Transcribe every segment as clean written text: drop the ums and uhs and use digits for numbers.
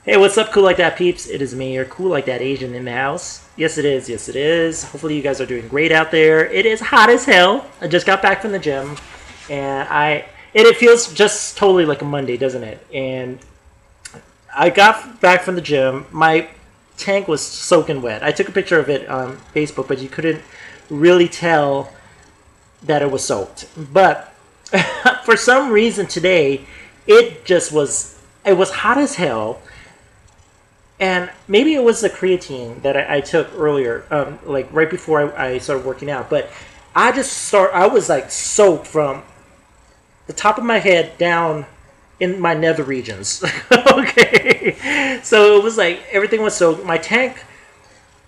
Hey, what's up, Cool Like That peeps? It is me, your Cool Like That Asian in the house. Yes, it is. Yes, it is. Hopefully, you guys are doing great out there. It is hot as hell. I just got back from the gym, and it feels just totally like a Monday, doesn't it? And I got back from the gym. My tank was soaking wet. I took a picture of it on Facebook, but you couldn't really tell that it was soaked. But for some reason today, it just was. It was hot as hell. And maybe it was the creatine that I took earlier, like right before I started working out. But I was like soaked from the top of my head down in my nether regions. Okay. So it was like everything was soaked. My tank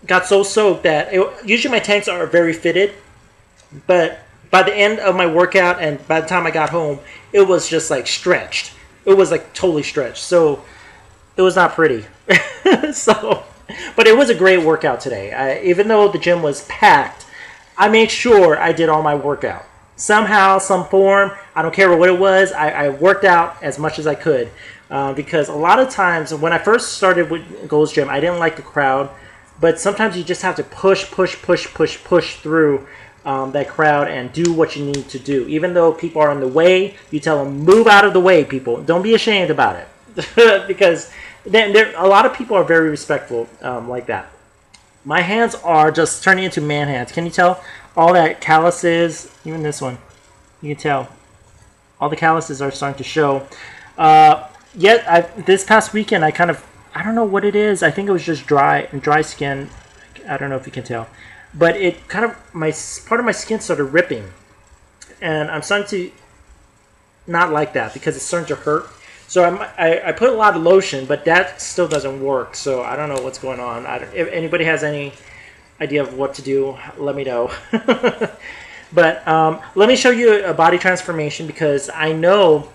got so soaked that usually my tanks are very fitted. But by the end of my workout and by the time I got home, it was just like stretched. It was like totally stretched. So it was not pretty. So, but it was a great workout today. Even though the gym was packed, I made sure I did all my workout. Somehow, some form, I don't care what it was, I worked out as much as I could. Because a lot of times, when I first started with Gold's Gym, I didn't like the crowd. But sometimes you just have to push through that crowd and do what you need to do. Even though people are in the way, you tell them, move out of the way, people. Don't be ashamed about it. Because then a lot of people are very respectful like that. My hands are just turning into man hands. Can you tell? All that calluses, even this one, you can tell. All the calluses are starting to show. This past weekend, I don't know what it is. I think it was just dry skin. I don't know if you can tell. But it kind of, part of my skin started ripping. And I'm starting to not like that because it's starting to hurt. So I put a lot of lotion, but that still doesn't work. So I don't know what's going on. If anybody has any idea of what to do, let me know. But let me show you a body transformation because I know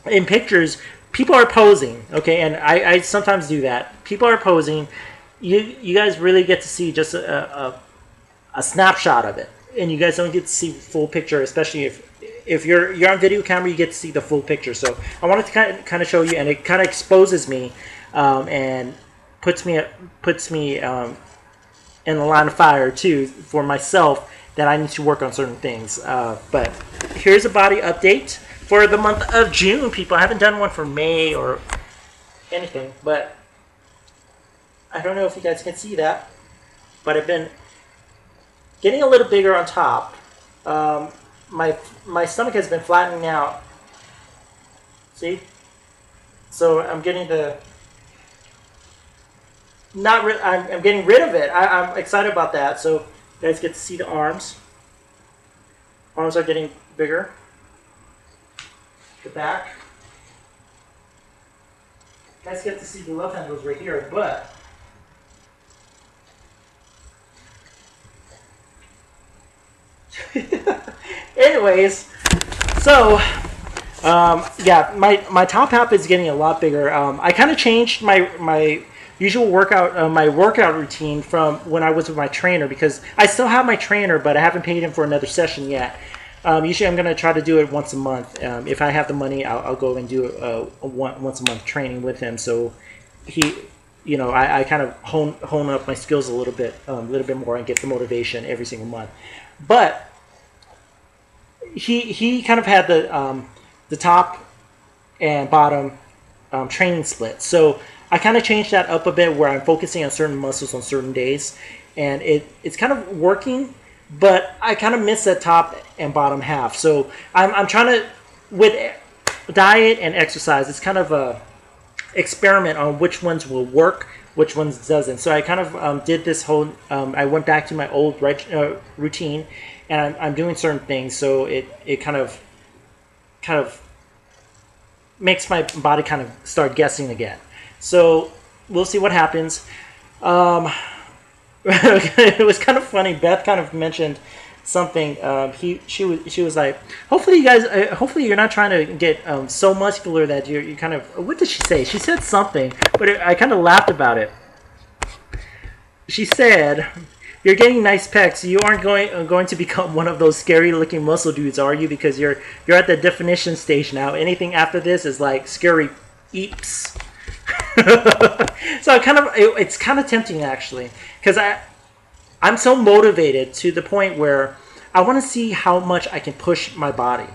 in pictures people are posing. Okay, and I sometimes do that. People are posing. You guys really get to see just a snapshot of it, and you guys don't get to see the full picture, especially if you're on video camera, you get to see the full picture. So I wanted to kind of show you, and it kind of exposes me and puts me in the line of fire too for myself that I need to work on certain things. But here's a body update for the month of June, people. I haven't done one for May or anything, but I don't know if you guys can see that, but I've been getting a little bigger on top. My stomach has been flattening out. See? So I'm getting I'm getting rid of it. I'm excited about that. So you guys get to see the arms. Arms are getting bigger. The back. You guys get to see the love handles right here, but anyways, so yeah, my top half is getting a lot bigger. I kind of changed my usual workout my workout routine from when I was with my trainer because I still have my trainer, but I haven't paid him for another session yet. Usually, I'm gonna try to do it once a month. If I have the money, I'll go and do a once a month training with him. So he, I kind of hone up my skills a little bit more and get the motivation every single month. But he kind of had the top and bottom training split. So I kind of changed that up a bit where I'm focusing on certain muscles on certain days, and it's kind of working. But I kind of miss that top and bottom half. So I'm trying to, with diet and exercise, it's kind of a experiment on which ones will work, which ones doesn't. So I kind of did this whole. I went back to my old routine, and I'm doing certain things. So it kind of makes my body kind of start guessing again. So we'll see what happens. It was kind of funny. Beth kind of mentioned something. She was like, hopefully you guys, hopefully you're not trying to get so muscular that you kind of. What did she say? She said something, but I kind of laughed about it. She said, "You're getting nice pecs. You aren't going to become one of those scary looking muscle dudes, are you? Because you're at the definition stage now. Anything after this is like scary eeps." So it's kind of tempting actually, because I'm so motivated to the point where I want to see how much I can push my body.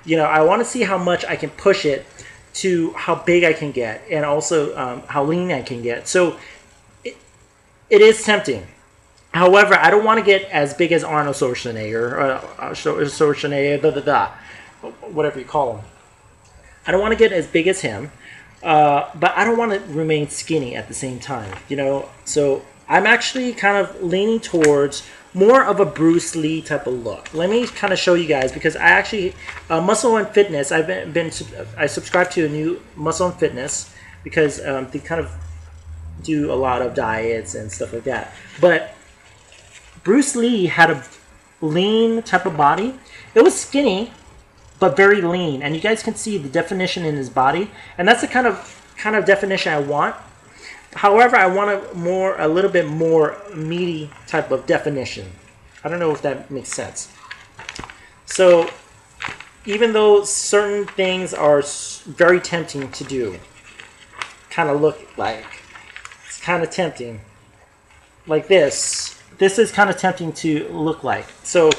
I want to see how much I can push it to how big I can get, and also how lean I can get. So it is tempting. However, I don't want to get as big as Arnold Schwarzenegger, whatever you call him. I don't want to get as big as him, but I don't want to remain skinny at the same time. So I'm actually kind of leaning towards more of a Bruce Lee type of look. Let me kind of show you guys, because I actually Muscle and Fitness. I subscribe to a new Muscle and Fitness because they kind of do a lot of diets and stuff like that. But Bruce Lee had a lean type of body. It was skinny, but very lean, and you guys can see the definition in his body, and that's the kind of definition I want. However, I want a little bit more meaty type of definition. I don't know if that makes sense. So, even though certain things are very tempting to do, kind of look like, it's kind of tempting. Like this is kind of tempting to look like. So,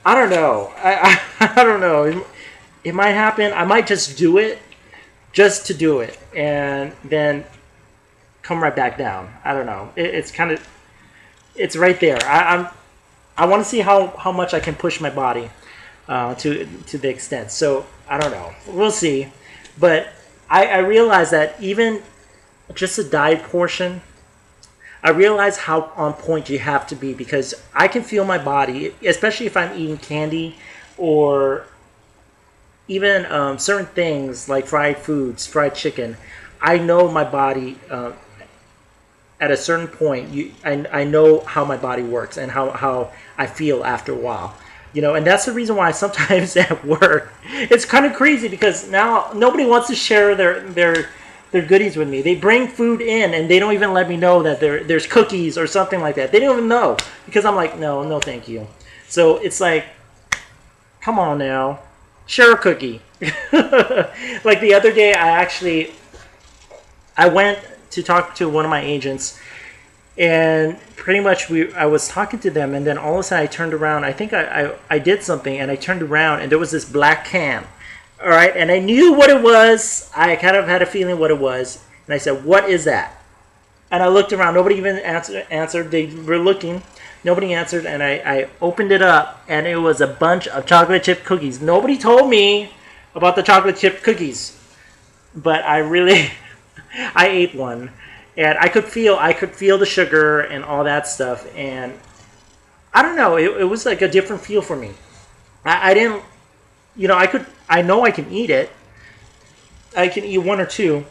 I don't know. I don't know. It might happen. I might just do it, just to do it, and then come right back down. I don't know. It's right there. I want to see how much I can push my body to the extent. So I don't know. We'll see. But I realize that even just a diet portion, I realize how on point you have to be, because I can feel my body, especially if I'm eating candy or even certain things like fried foods, fried chicken. I know my body at a certain point. I know how my body works and how I feel after a while. And that's the reason why sometimes at work it's kind of crazy, because now nobody wants to share their goodies with me. They bring food in and they don't even let me know that there's cookies or something like that. They don't even know, because I'm like, no, thank you. So it's like, come on now, share a cookie. Like the other day, I went to talk to one of my agents, and pretty much I was talking to them, and then all of a sudden I turned around. I think I did something, and I turned around, and there was this black can. All right, and I knew what it was. I kind of had a feeling what it was, and I said, "What is that?" And I looked around. Nobody even answered. They were looking. Nobody answered, and I opened it up, and it was a bunch of chocolate chip cookies. Nobody told me about the chocolate chip cookies, but I really, I ate one, and I could feel the sugar and all that stuff, and I don't know. It was like a different feel for me. I didn't, I know I can eat it. I can eat one or two.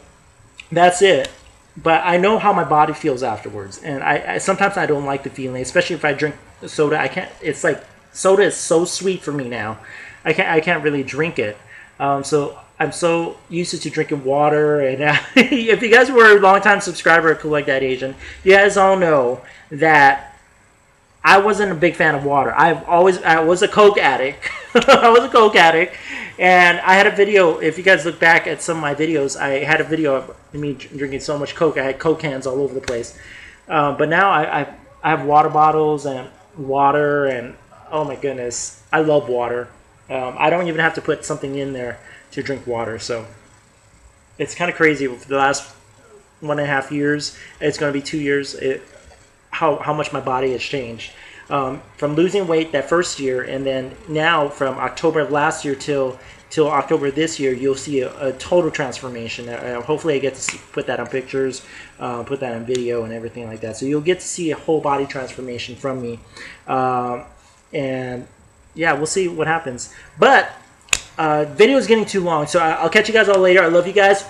That's it. But I know how my body feels afterwards, and I sometimes I don't like the feeling, especially if I drink soda. I can't. It's like soda is so sweet for me now. I can't really drink it. So I'm so used to drinking water. And if you guys were a long-time subscriber of Cool Like That Asian, you guys all know that I wasn't a big fan of water. I was a Coke addict. I was a Coke addict. And I had a video, if you guys look back at some of my videos, I had a video of me drinking so much Coke. I had Coke cans all over the place. But now I have water bottles and water, and oh my goodness, I love water. I don't even have to put something in there to drink water. So it's kind of crazy. For the last 1.5 years, it's going to be 2 years, how much my body has changed. From losing weight that first year, and then now from October of last year till October this year, you'll see a total transformation. Hopefully I get to put that on pictures, put that on video and everything like that. So you'll get to see a whole body transformation from me. And yeah, we'll see what happens. But video is getting too long, so I'll catch you guys all later. I love you guys.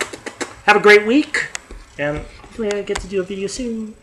Have a great week, and hopefully I get to do a video soon.